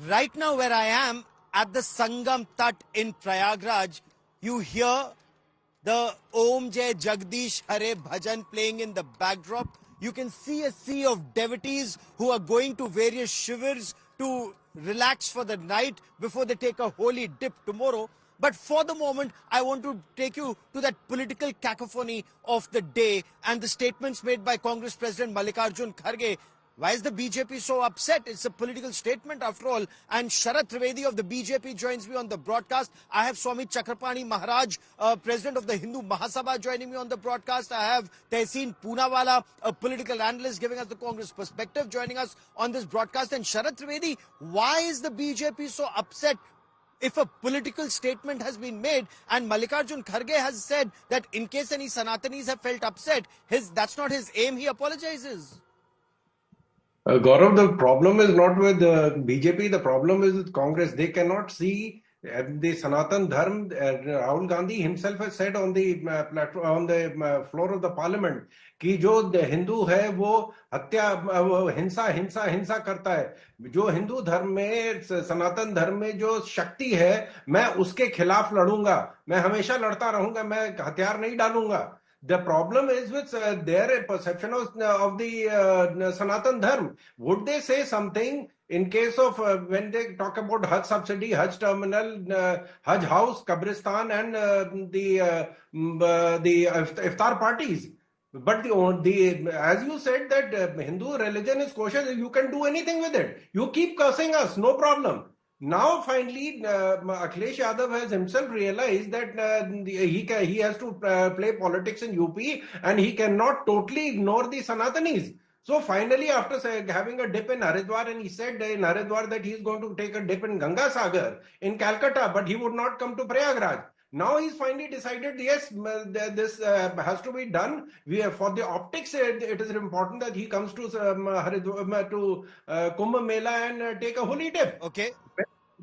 right now where I am at the Sangam Tat in Prayagraj, you hear the Om Jai Jagdish Hare Bhajan playing in the backdrop. You can see a sea of devotees who are going to various shivers to relax for the night before they take a holy dip tomorrow. But for the moment, I want to take you to that political cacophony of the day and the statements made by Congress President Mallikarjun Kharge. Why is the BJP so upset? It's a political statement after all. And Sharath Trivedi of the BJP joins me on the broadcast. I have Swami Chakrapani Maharaj, President of the Hindu Mahasabha, joining me on the broadcast. I have Tehseen Poonawala, a political analyst giving us the Congress perspective, joining us on this broadcast. And Sharath Trivedi, why is the BJP so upset if a political statement has been made and Mallikarjun Kharge has said that in case any Sanatanis have felt upset, that's not his aim, he apologizes? Gaurav, the problem is not with BJP, the problem is with Congress. They cannot see the Sanatan Dharm. Rahul Gandhi himself has said on the platform, on the floor of the parliament, कि जो हिंदू है वो हत्या हिंसा हिंसा हिंसा करता है. जो हिंदू धर्म में सनातन धर्म में जो शक्ति है मैं उसके खिलाफ लड़ूंगा, मैं हमेशा लड़ता रहूंगा, मैं हथियार नहीं डालूंगा. The problem is with their perception of the Sanatan Dharm. Would they say something in case of when they talk about Hajj subsidy, Hajj terminal, Hajj house, Kabristan, and the iftar parties? But as you said that Hindu religion is kosher, you can do anything with it. You keep cursing us, no problem. Now, finally, Akhilesh Yadav has himself realized that he has to play politics in UP and he cannot totally ignore the Sanatanis. So finally, after having a dip in Haridwar, and he said in Haridwar that he is going to take a dip in Ganga Sagar in Calcutta, but he would not come to Prayagraj. Now he's finally decided, yes, this has to be done. For the optics, it is important that he comes to Haridwar, to Kumbh Mela and take a holy dip. Okay.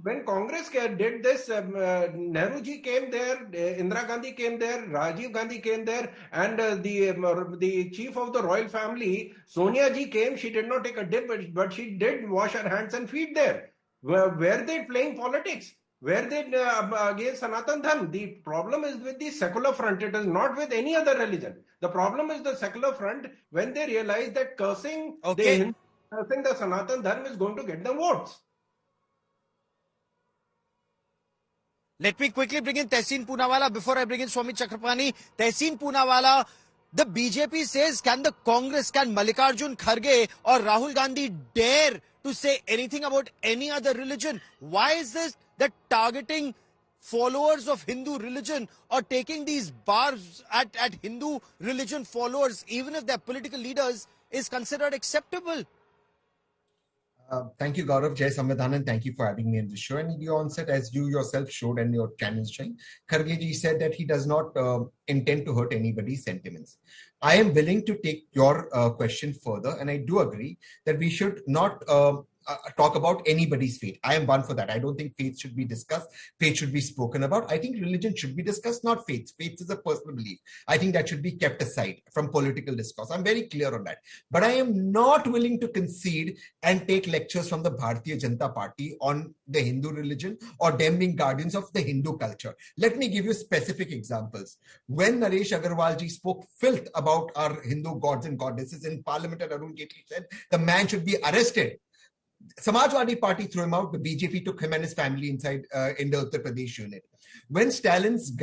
When Congress did this, Nehru ji came there, Indira Gandhi came there, Rajiv Gandhi came there, and the chief of the royal family, Sonia ji came. She did not take a dip, but she did wash her hands and feet there. Were they playing politics? Were they against Sanatan Dharm? The problem is with the secular front. It is not with any other religion. The problem is the secular front when they realize that cursing the Sanatan Dharm is going to get them votes. Let me quickly bring in Tehseen Poonawala before I bring in Swami Chakrapani. Tehseen Poonawala, the BJP says, can Mallikarjun Kharge or Rahul Gandhi dare to say anything about any other religion? Why is this that targeting followers of Hindu religion or taking these bars at Hindu religion followers, even if they're political leaders, is considered acceptable? Thank you, Gaurav. Jai Samvidhan, and thank you for having me on the show. And in the onset, as you yourself showed and your channel showing, Kharge ji said that he does not intend to hurt anybody's sentiments. I am willing to take your question further, and I do agree that we should not talk about anybody's faith. I am one for that. I don't think faith should be discussed. Faith should be spoken about. I think religion should be discussed, not faith. Faith is a personal belief. I think that should be kept aside from political discourse. I'm very clear on that. But I am not willing to concede and take lectures from the Bharatiya Janata Party on the Hindu religion or them being guardians of the Hindu culture. Let me give you specific examples. When Naresh Agarwal ji spoke filth about our Hindu gods and goddesses in Parliament, and Arun Jaitley said the man should be arrested. Samajwadi Party threw him out. The BJP took him and his family inside in the Uttar Pradesh unit. When Stalin's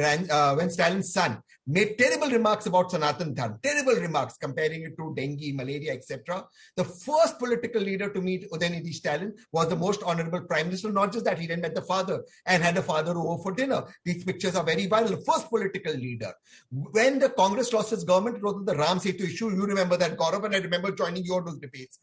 son made terrible remarks about Sanatan Dharm, terrible remarks comparing it to dengue, malaria, etc., the first political leader to meet Udayanidhi Stalin was the most honorable prime minister. Not just that, he then met the father and had the father over for dinner. These pictures are very viral. The first political leader. When the Congress lost its government, it was the Ram Setu issue. You remember that, Gaurav, and I remember joining you on those debates.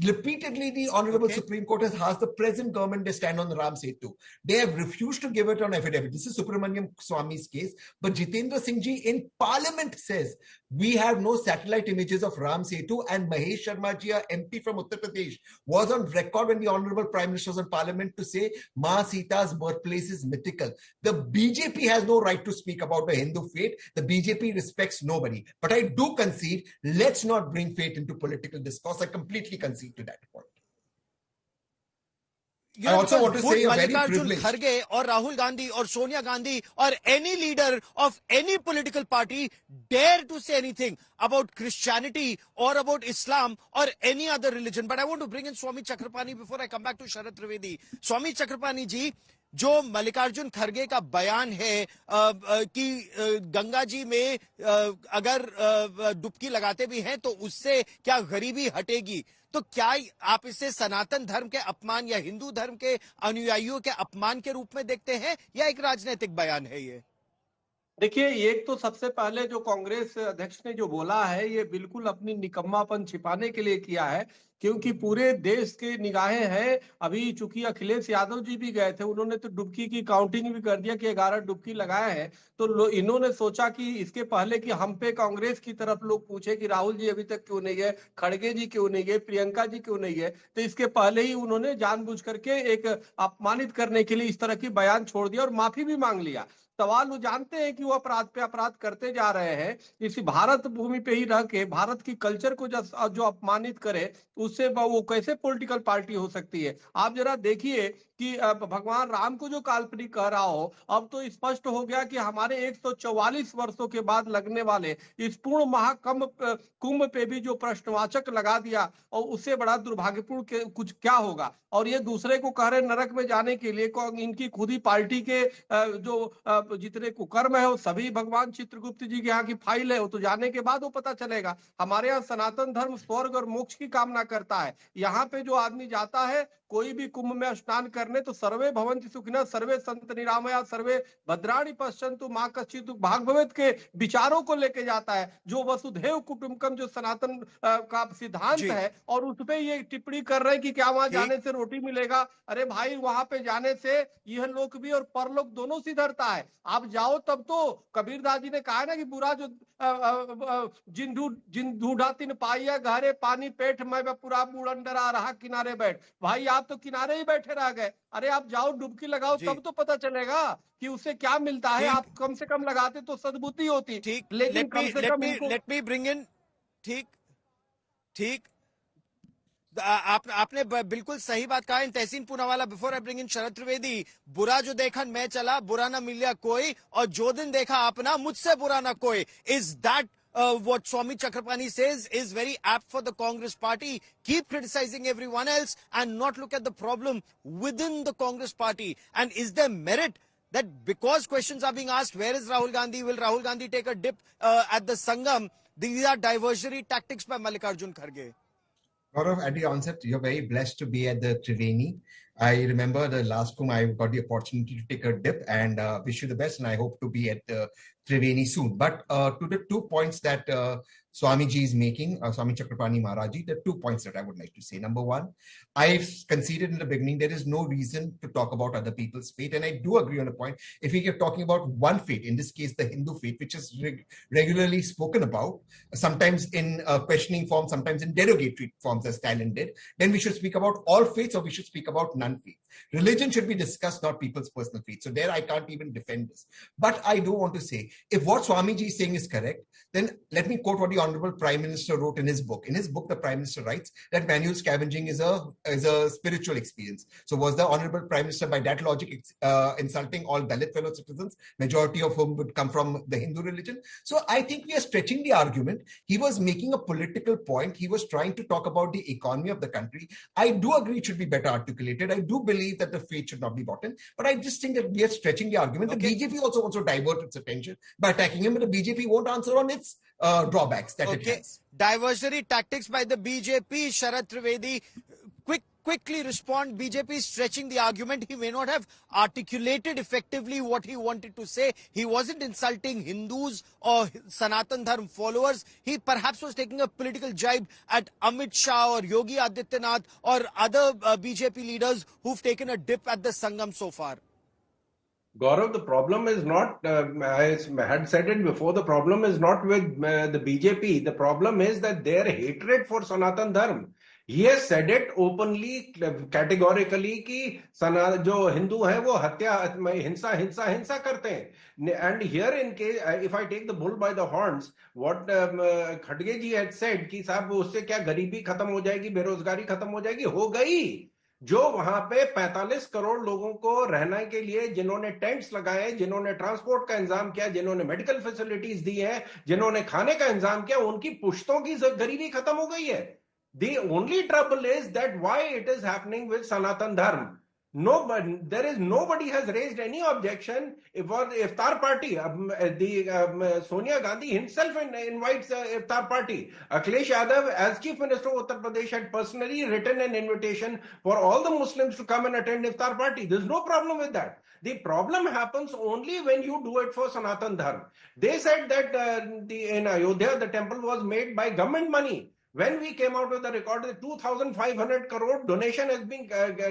Repeatedly, the Honorable Supreme Court has asked the present government to stand on the Ram Setu. They have refused to give it on affidavit. This is Subramaniam Swami's case. But Jitendra Singh ji in Parliament says, we have no satellite images of Ram Setu, and Mahesh Sharma ji, a MP from Uttar Pradesh, was on record when the Honorable Prime Minister was in Parliament to say, Ma Sita's birthplace is mythical. The BJP has no right to speak about the Hindu faith. The BJP respects nobody. But I do concede, let's not bring faith into political discourse. I completely concede to that point. I also want to would say a very Mallikarjun privileged. Kharge or Rahul Gandhi or Sonia Gandhi or any leader of any political party dare to say anything about Christianity or about Islam or any other religion? But I want to bring in Swami Chakrapani before I come back to Sharad Trivedi. Swami Chakrapani ji, जो मल्लिकार्जुन खड़गे का बयान है कि गंगा जी में अगर डुबकी लगाते भी हैं तो उससे क्या गरीबी हटेगी, तो क्या आप इसे सनातन धर्म के अपमान या हिंदू धर्म के अनुयायियों के अपमान के रूप में देखते हैं या एक राजनीतिक बयान है ये? देखिए, एक तो सबसे पहले जो कांग्रेस अध्यक्ष ने जो बोला है, ये बिल्कुल अपनी निकम्मापन छिपाने के लिए किया है, क्योंकि पूरे देश के निगाहें हैं। अभी चूंकि अखिलेश यादव जी भी गए थे, उन्होंने तो डुबकी की काउंटिंग भी कर दिया कि 11 डुबकी लगाए हैं। तो इन्होंने सोचा कि इसके पहले कि हम पे कांग्रेस की तरफ लोग पूछे कि राहुल जी अभी तक क्यों नहीं है, खड़गे जी क्यों नहीं है, प्रियंका जी क्यों नहीं है, तो इसके पहले ही उन्होंने जानबूझ करके एक अपमानित करने के लिए इस तरह की बयान छोड़ दिया और माफी भी मांग लिया। सवाल वो जानते हैं कि वो अपराध पे अपराध करते जा रहे हैं। इस भारत भूमि पे ही रह के भारत की कल्चर को जो अपमानित करे, उससे वो कैसे पॉलिटिकल पार्टी हो सकती है? आप जरा देखिए कि भगवान राम को जो काल्पनिक कह रहा हो, अब तो स्पष्ट हो गया कि हमारे 144 वर्षों के बाद लगने वाले इस पूर्ण कुंभ पे भी जो प्रश्नवाचक लगा दिया, और उससे बड़ा दुर्भाग्यपूर्ण कुछ क्या होगा? और ये दूसरे को कह रहे नरक में जाने के लिए, इनकी खुद ही पार्टी के जो जितने कुकर्म है वो सभी भगवान चित्रगुप्त जी के यहाँ की फाइल है, वो तो जाने के बाद वो पता चलेगा। हमारे यहाँ सनातन धर्म स्वर्ग और मोक्ष की कामना करता है। यहाँ पे जो आदमी जाता है कोई भी कुंभ में स्नान करने, तो सर्वे भवन्ति सुखिनः सर्वे सन्तु निरामया सर्वे भद्राणि पश्यन्तु मा कश्चित् भाग भवेत् के विचारों को लेके जाता है, जो वसुधैव कुटुम्बकम जो सनातन का सिद्धांत है, और उस पे ये टिप्पणी कर रहे हैं कि क्या वहां जाने से रोटी मिलेगा। अरे भाई, वहां पे जाने से यह लोक भी और परलोक दोनों सिधरता है। आप जाओ तब तो कबीरदास जी ने कहा है ना कि बुरा जो जिन ढूंढा तिन पाइया घरे पानी पेट में पूरा बूढ़ अंडर आ रहा किनारे बैठ। भाई, आप तो किनारे ही बैठे रह गए। अरे आप जाओ, डुबकी लगाओ, तब तो पता चलेगा कि उससे क्या मिलता है। आप कम से कम लगाते तो सद्बुद्धि होती, लेकिन कम से कम लेट मी ब्रिंग इन। ठीक आपने बिल्कुल सही बात कहा। In Tehseen Poonawalla, before I bring in Sharad Trivedi, बुरा जो देखा मैं चला, बुरा ना मिलिया कोई, और जो दिन देखा अपना, मुझसे बुरा ना कोई। Is that what Swami Chakrapani says is very apt for the Congress party? Keep criticizing everyone else and not look at the problem within the Congress party. And is there merit that because questions are being asked, where is Rahul Gandhi? Will Rahul Gandhi take a dip at the Sangam? These are diversionary tactics by Mallikarjun Kharge. Gaurav, at the onset, you're very blessed to be at the Triveni. I remember the last Kumbh, I got the opportunity to take a dip, and wish you the best, and I hope to be at the Triveni soon. But to the 2 points that Swamiji is making, Swami Chakrapani Maharaji, the 2 points that I would like to say. Number one, I've conceded in the beginning, there is no reason to talk about other people's faith. And I do agree on a point. If we keep talking about one faith, in this case, the Hindu faith, which is regularly spoken about, sometimes in questioning form, sometimes in derogatory forms, as Stalin did, then we should speak about all faiths, or we should speak about none faith. Religion should be discussed, not people's personal faith. So there I can't even defend this. But I do want to say, if what Swamiji is saying is correct, then let me quote what the Honorable Prime Minister wrote in his book. In his book, the Prime Minister writes that manual scavenging is a spiritual experience. So was the Honorable Prime Minister, by that logic, insulting all Dalit fellow citizens, majority of whom would come from the Hindu religion? So I think we are stretching the argument. He was making a political point. He was trying to talk about the economy of the country. I do agree it should be better articulated. I do believe that the faith should not be bought in. But I just think that we are stretching the argument. Okay. The BJP also wants to divert its attention by attacking him, but the BJP won't answer on its drawbacks that it has. Diversionary tactics by the BJP. Sharad Trivedi, quickly respond. BJP is stretching the argument. He may not have articulated effectively what he wanted to say. He wasn't insulting Hindus or Sanatan Dharm followers. He perhaps was taking a political jibe at Amit Shah or Yogi Adityanath or other BJP leaders who've taken a dip at the Sangam so far. Gaurav, the problem is not, I had said it before, the problem is not with the BJP. The problem is that their hatred for Sanatan Dharma. He has said it openly, categorically कि जो हिंदू हैं वो हत्या हिंसा करते हैं. And here in case, if I take the bull by the horns, what खड़गे जी had said कि साहब उससे क्या गरीबी खत्म हो जाएगी, बेरोजगारी खत्म हो जाएगी, हो गई. जो वहां पे 45 करोड़ लोगों को रहने के लिए, जिन्होंने टेंट्स लगाए, जिन्होंने ट्रांसपोर्ट का इंतजाम किया, जिन्होंने मेडिकल फैसिलिटीज दी है, जिन्होंने खाने का इंतजाम किया, उनकी पुश्तों की गरीबी खत्म हो गई है. The only trouble is that why it is happening with Sanatan Dharma. No, there is nobody has raised any objection for the iftar party. Sonia Gandhi himself invites iftar party. Akhilesh Yadav, as Chief Minister of Uttar Pradesh, had personally written an invitation for all the Muslims to come and attend iftar party. There's no problem with that. The problem happens only when you do it for Sanatan Dharma. They said that in Ayodhya the temple was made by government money. When we came out with the record, the 2,500 crore donation has been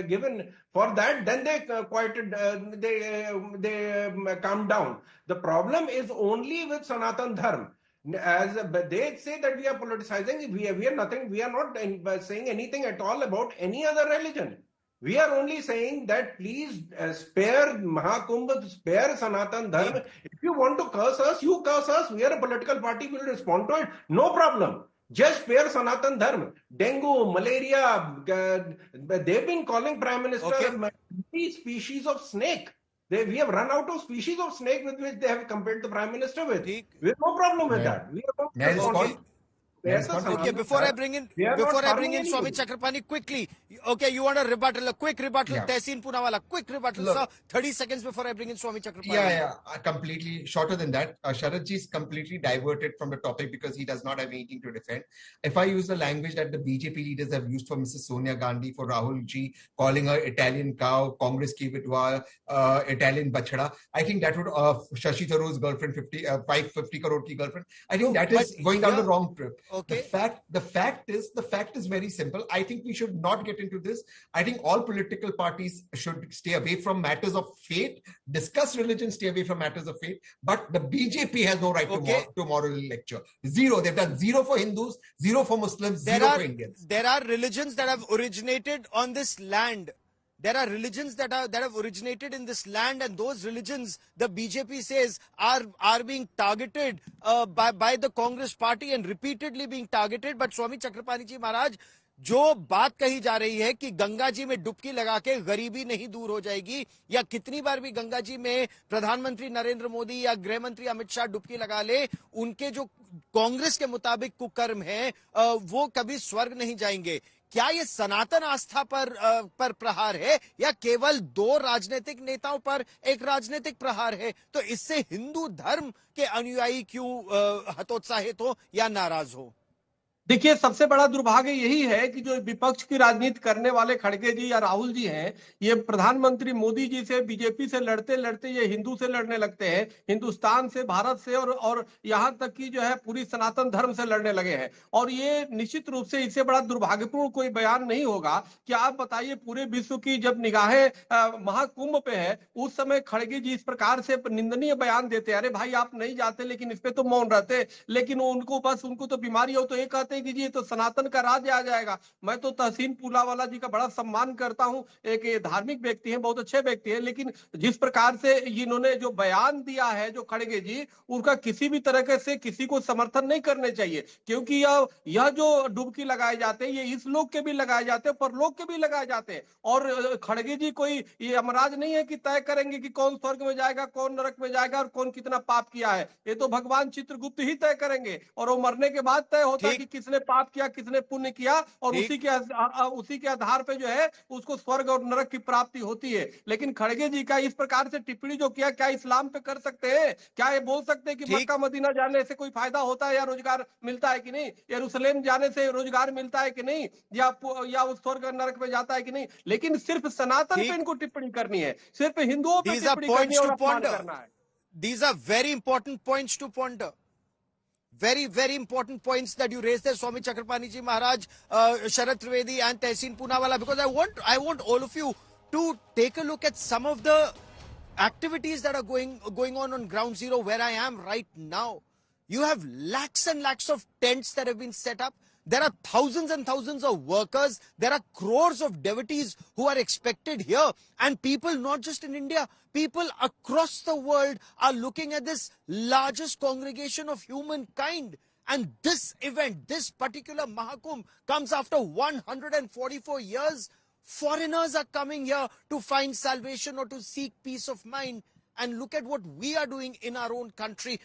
given for that. Then they quieted, they calmed down. The problem is only with Sanatan Dharma. As they say that we are politicizing, we are nothing. We are not saying anything at all about any other religion. We are only saying that please spare Mahakumbh, spare Sanatan Dharma. If you want to curse us, you curse us. We are a political party. We will respond to it. No problem. Just spare Sanatan Dharma. Dengue, malaria, they've been calling Prime Minister many species of snake. We have run out of species of snake with which they have compared the Prime Minister with. We have no problem with that. We are May I respond? Okay, before I bring in Swami Chakrapani quickly. Okay, you want a rebuttal, a quick rebuttal, Tehseen Poonawalla, quick rebuttal, sir. 30 seconds before I bring in Swami Chakrapani. Yeah, completely shorter than that. Sharadji is completely diverted from the topic because he does not have anything to defend. If I use the language that the BJP leaders have used for Mrs. Sonia Gandhi, for Rahul ji, calling her Italian cow, Congress ki vidwa, Italian bachada, I think that would Shashi Tharoor's girlfriend, 550 crore ki girlfriend. I think that is going down the wrong trip. Okay. The fact is very simple. I think we should not get into this. I think all political parties should stay away from matters of faith, discuss religion, stay away from matters of faith. But the BJP has no right to moral lecture. Zero. They've done zero for Hindus, zero for Muslims, zero for Indians. There are religions that have originated on this land. There are religions that have originated in this land, and those religions, the BJP says, are being targeted by the Congress party and repeatedly being targeted. But Swami Chakrapani ji Maharaj, जो बात कही जा रही है कि गंगा जी में डुबकी लगा के गरीबी नहीं दूर हो जाएगी, या कितनी बार भी गंगा जी में प्रधानमंत्री नरेंद्र मोदी या गृह मंत्री अमित शाह डुबकी लगा ले, उनके जो कांग्रेस के मुताबिक कुकर्म है वो कभी स्वर्ग नहीं जाएंगे. क्या ये सनातन आस्था पर प्रहार है, या केवल दो राजनीतिक नेताओं पर एक राजनीतिक प्रहार है? तो इससे हिंदू धर्म के अनुयायी क्यों हतोत्साहित हो या नाराज हो? देखिए, सबसे बड़ा दुर्भाग्य यही है कि जो विपक्ष की राजनीति करने वाले खड़गे जी या राहुल जी हैं, ये प्रधानमंत्री मोदी जी से, बीजेपी से लड़ते लड़ते ये हिंदू से लड़ने लगते हैं, हिंदुस्तान से, भारत से, और यहाँ तक कि जो है पूरी सनातन धर्म से लड़ने लगे हैं. और ये निश्चित रूप से इससे बड़ा दुर्भाग्यपूर्ण कोई बयान नहीं होगा कि आप बताइए, पूरे विश्व की जब निगाहें महाकुंभ पे है, उस समय खड़गे जी इस प्रकार से निंदनीय बयान देते हैं. अरे भाई, आप नहीं जाते लेकिन इस पे तो मौन रहते, लेकिन उनको तो बीमारी हो तो ये कहते कि जी तो सनातन का राज्य आ जाएगा. मैं तो तहसीन पूनावाला जी का बड़ा सम्मान करता हूं, एक धार्मिक व्यक्ति हैं, बहुत अच्छे व्यक्ति हैं, लेकिन जिस प्रकार से इन्होंने जो बयान दिया है जो खड़गे जी, उनका किसी भी तरह से किसी को समर्थन नहीं करने चाहिए. क्योंकि यह जो डुबकी लगाए जाते हैं, ये इस लोक के भी लगाए जाते हैं, परलोक के भी लगाए जाते हैं. और खड़गे जी कोई ये यमराज नहीं है कि तय करेंगे कि कौन स्वर्ग में जाएगा, कौन नरक में जाएगा, और कौन कितना पाप किया है. ये तो भगवान चित्रगुप्त ही तय करेंगे, और वो मरने के बाद तय होता है कि किसने पाप किया, किसने पुण्य किया, और उसी के आधार पे जो है उसको स्वर्ग और नरक की प्राप्ति होती है. लेकिन खड़गे जी का इस प्रकार से टिप्पणी जो किया, क्या इस्लाम पे कर सकते हैं? क्या ये बोल सकते हैं कि मक्का मदीना जाने से कोई फायदा होता है या रोजगार मिलता है कि नहीं, यरूशलेम जाने से रोजगार मिलता है कि नहीं, या उस स्वर्ग नरक में जाता है कि नहीं? लेकिन सिर्फ सनातन पे इनको टिप्पणी करनी है, सिर्फ हिंदुओं पे टिप्पणी करनी है और अपमान करना है. These are very important points to ponder. Very, very important points that you raised there, Swami Chakrapani ji Maharaj, Sharad Trivedi and Tehseen Poonawalla, because I want all of you to take a look at some of the activities that are going on ground zero where I am right now. You have lakhs and lakhs of tents that have been set up. There are thousands and thousands of workers. There are crores of devotees who are expected here. And people, not just in India, people across the world are looking at this largest congregation of humankind. And this event, this particular Mahakumbh, comes after 144 years Foreigners are coming here to find salvation or to seek peace of mind. And look at what we are doing in our own country.